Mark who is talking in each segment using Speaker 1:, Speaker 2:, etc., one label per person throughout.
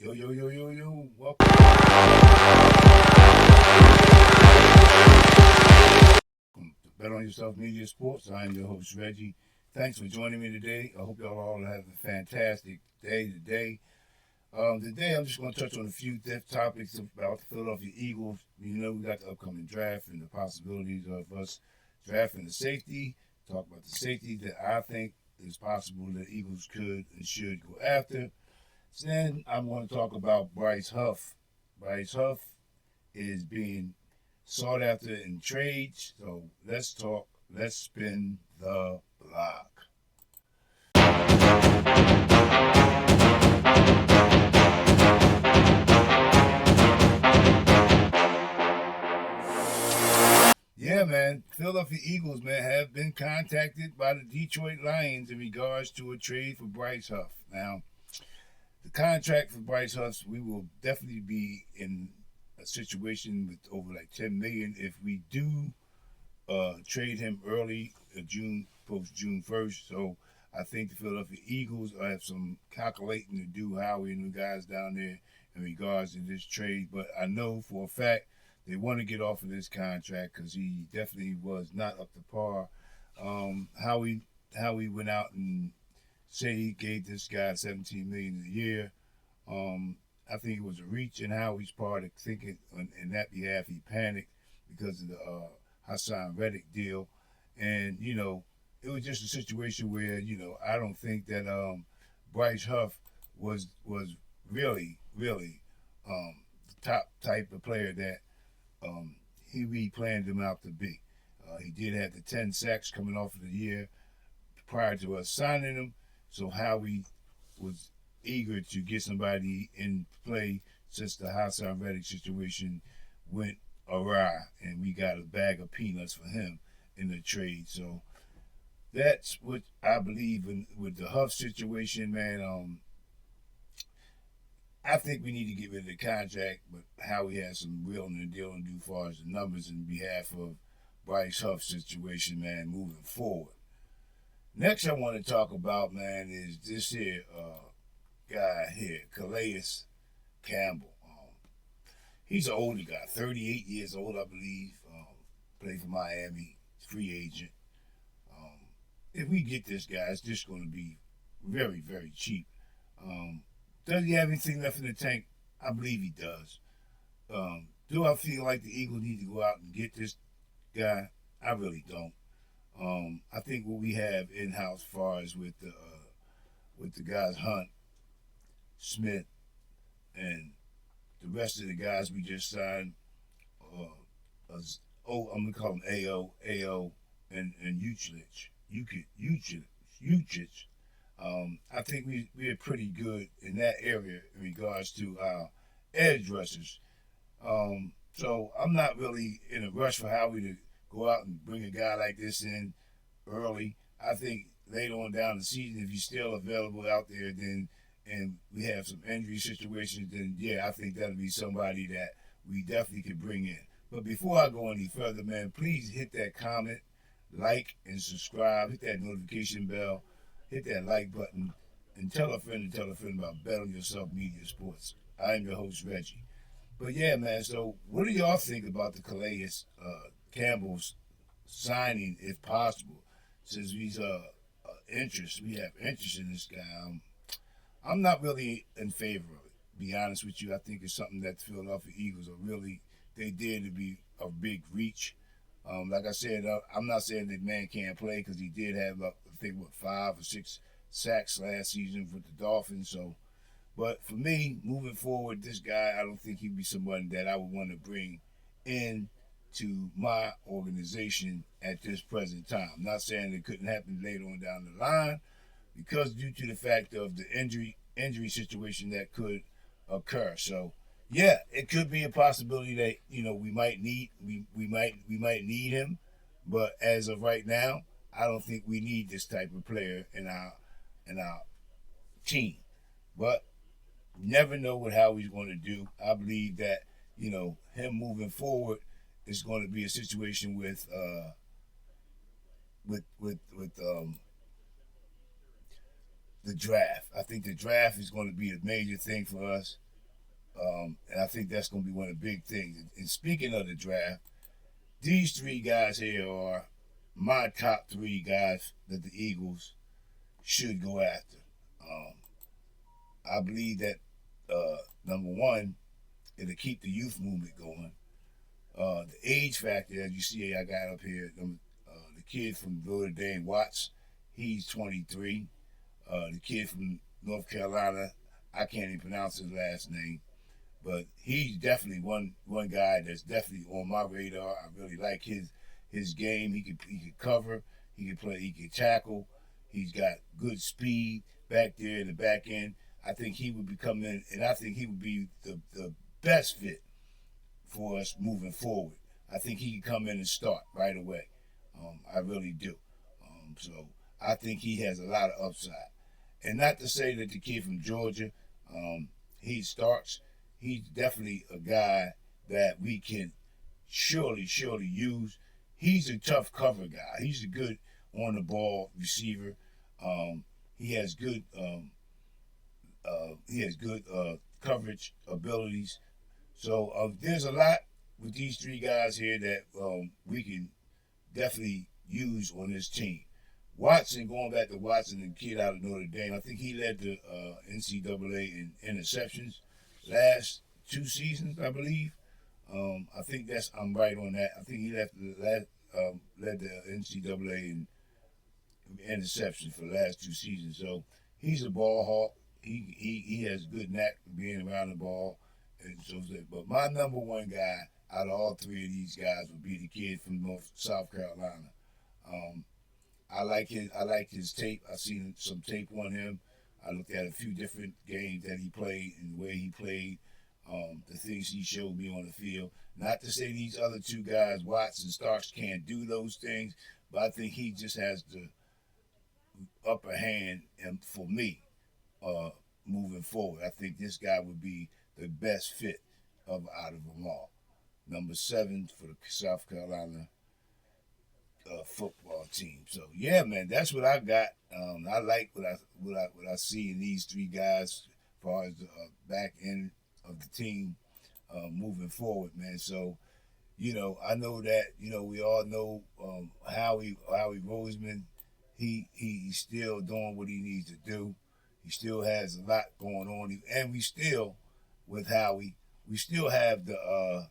Speaker 1: Yo, yo, yo, yo, yo. Welcome to Bet on Yourself Media Sports. I am your host, Reggie. Thanks for joining me today. I hope y'all all have a fantastic day today. Today, I'm just going to touch on a few topics about the Philadelphia Eagles. You know, we got the upcoming draft and the possibilities of us drafting the safety. Talk about the safety that I think is possible that Eagles could and should go after. Then I'm going to talk about Bryce Huff. Bryce Huff is being sought after in trades. So let's talk. Let's spin the block. Yeah, man. Philadelphia Eagles, man, have been contacted by the Detroit Lions in regards to a trade for Bryce Huff. Now, the contract for Bryce Huff, we will definitely be in a situation with over like 10 million if we do trade him early, post June 1st. So I think the Philadelphia Eagles have some calculating to do, Howie and the guys down there, in regards to this trade. But I know for a fact they want to get off of this contract because he definitely was not up to par. Howie went out and said he gave this guy 17 million a year. I think it was a reach in Howie's part of thinking in that behalf he panicked because of the Hassan Reddick deal, and it was just a situation where I don't think that Bryce Huff was really the top type of player that he planned him out to be. He did have the 10 sacks coming off of the year prior to us signing him, so Howie was eager to get somebody in play since the Hassan Reddick situation went awry, and we got a bag of peanuts for him in the trade. So that's what I believe with the Huff situation, man. I think we need to get rid of the contract, but Howie has some real in the deal and do as far as the numbers in behalf of Bryce Huff situation, man, moving forward. Next, I want to talk about, man, is this here guy here, Calais Campbell. He's an older guy, 38 years old, I believe. Played for Miami, free agent. If we get this guy, it's just going to be very, very cheap. Does he have anything left in the tank? I believe he does. Do I feel like the Eagles need to go out and get this guy? I really don't. I think what we have in house, as far as with the guys Hunt, Smith, and the rest of the guys we just signed, I'm gonna call them AO, and Uchich. I think we're pretty good in that area in regards to our edge rushers. So I'm not really in a rush for Howie to go out and bring a guy like this in early. I think later on down the season, if he's still available out there, then and we have some injury situations, then yeah, I think that'll be somebody that we definitely could bring in. But before I go any further, man, please hit that comment, like, and subscribe. Hit that notification bell. Hit that like button. And tell a friend about Bet on Yourself Media Sports. I am your host, Reggie. But yeah, man, so what do y'all think about the Calais Campbell's signing, if possible? Since we have interest in this guy. I'm not really in favor of it. To be honest with you, I think it's something that the Philadelphia Eagles they did to be a big reach. Like I said, I'm not saying that man can't play because he did have, I think, 5 or 6 sacks last season with the Dolphins. So, but for me, moving forward, this guy, I don't think he'd be someone that I would want to bring in to my organization at this present time. I'm not saying it couldn't happen later on down the line, because due to the fact of the injury situation that could occur. So yeah, it could be a possibility that we might need him, but as of right now, I don't think we need this type of player in our team. But you never know how he's going to do. I believe that him moving forward is going to be a situation with the draft. I think the draft is going to be a major thing for us. And I think that's going to be one of the big things. And speaking of the draft, these three guys here are my top three guys that the Eagles should go after. Um, I believe that number one, it'll keep the youth movement going. The age factor, as you see, I got up here. The kid from Notre Dame, Watts, he's 23. The kid from North Carolina, I can't even pronounce his last name, but he's definitely one guy that's definitely on my radar. I really like his game. He could cover, he could play, he could tackle. He's got good speed back there in the back end. I think he would be coming in, and I think he would be the best fit for us moving forward. I think he can come in and start right away. I really do. So I think he has a lot of upside. And not to say that the kid from Georgia, he starts. He's definitely a guy that we can surely use. He's a tough cover guy. He's a good on the ball receiver. He has good coverage abilities. So there's a lot with these three guys here that we can definitely use on this team. Watson, going back to Watson, the kid out of Notre Dame, I think he led the NCAA in interceptions last 2 seasons, I believe. I think I'm right on that. I think he led the NCAA in interceptions for the last 2 seasons. So he's a ball hawk. He has good knack for being around the ball. And so, but my number one guy out of all three of these guys would be the kid from South Carolina. I like his tape. I've seen some tape on him. I looked at a few different games that he played and the way he played, the things he showed me on the field. Not to say these other two guys, Watts and Starks, can't do those things, but I think he just has the upper hand and for me moving forward. I think this guy would be the best fit out of them all. Number 7 for the South Carolina football team. So yeah, man, that's what I got. I like what I see in these three guys as far as the back end of the team moving forward, man. So I know that we all know Howie Roseman. He's still doing what he needs to do. He still has a lot going on, and we still with Howie, we still have the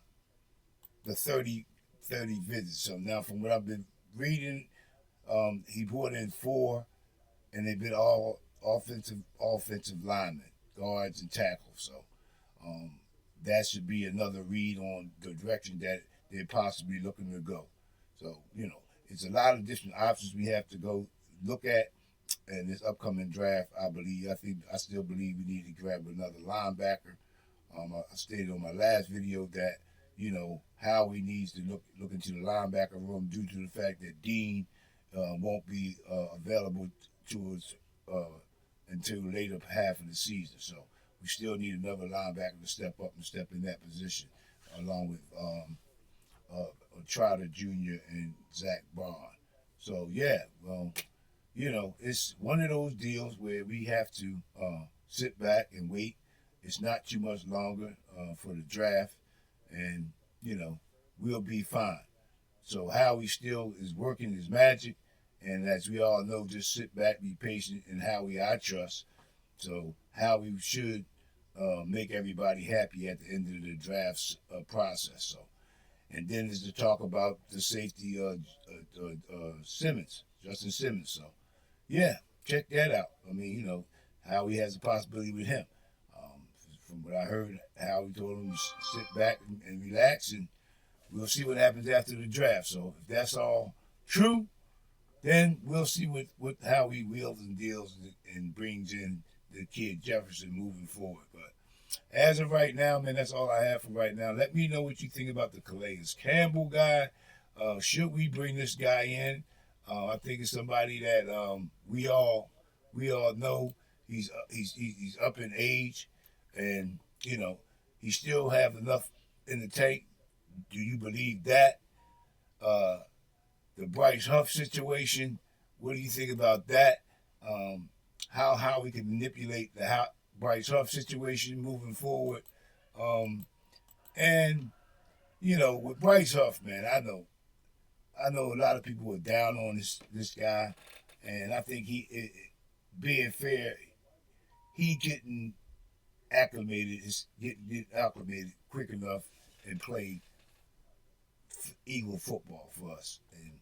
Speaker 1: 30 visits. So now, from what I've been reading, he brought in 4, and they've been all offensive linemen, guards and tackles. So that should be another read on the direction that they're possibly looking to go. So it's a lot of different options we have to go look at in this upcoming draft. I still believe we need to grab another linebacker. I stated on my last video that Howie needs to look into the linebacker room due to the fact that Dean won't be available to us until the later half of the season. So we still need another linebacker to step up and step in that position, along with Trotter Jr. and Zach Bond. So yeah, it's one of those deals where we have to sit back and wait. It's not too much longer for the draft, and we'll be fine. So Howie still is working his magic, and as we all know, just sit back, be patient, and Howie I trust. So Howie should make everybody happy at the end of the draft process. So, and then is to talk about the safety Simmons, Justin Simmons. So, yeah, check that out. I mean, Howie has a possibility with him. From what I heard, Howie told him to sit back and relax, and we'll see what happens after the draft. So if that's all true, then we'll see what Howie wheels and deals and brings in the kid Jefferson moving forward. But as of right now, man, that's all I have for right now. Let me know what you think about the Calais Campbell guy. Should we bring this guy in? I think it's somebody that we all know. He's up in age, and he still have enough in the tank. Do you believe that? The Bryce Huff situation, what do you think about that? How we can manipulate the Bryce Huff situation moving forward? And with Bryce Huff, man, I know a lot of people were down on this guy, and I think being fair, he getting acclimated is get acclimated quick enough and play Eagle football for us. And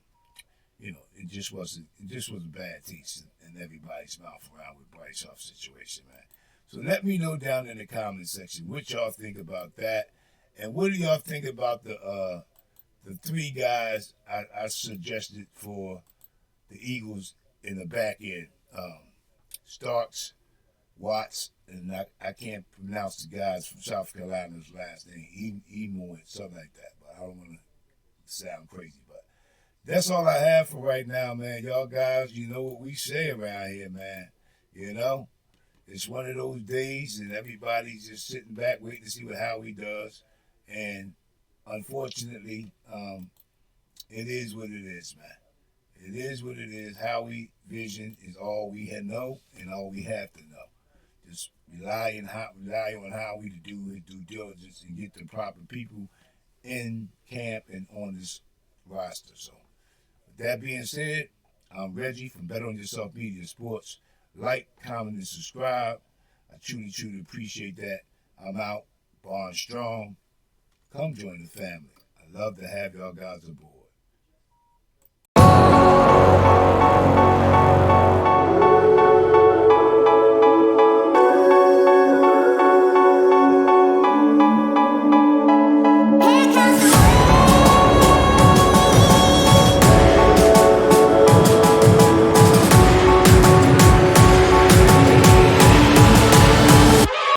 Speaker 1: it just was a bad taste in everybody's mouth around with Bryce Huff situation, man. So let me know down in the comment section what y'all think about that, and what do y'all think about the three guys I suggested for the Eagles in the back end: Starks, Watts, and I can't pronounce the guys from South Carolina's last name, Emo, something like that. But I don't want to sound crazy, but that's all I have for right now, man. Y'all guys, you know what we say around here, man. You know, it's one of those days, and everybody's just sitting back waiting to see what Howie does. And unfortunately, it is what it is, man. It is what it is. Howie vision is all we know and all we have to know. Just rely on Howie to do his due diligence and get the proper people in camp and on this roster. So, with that being said, I'm Reggie from Bet On Yourself Media Sports. Like, comment, and subscribe. I truly, truly appreciate that. I'm out. Barn strong. Come join the family. I love to have y'all guys aboard.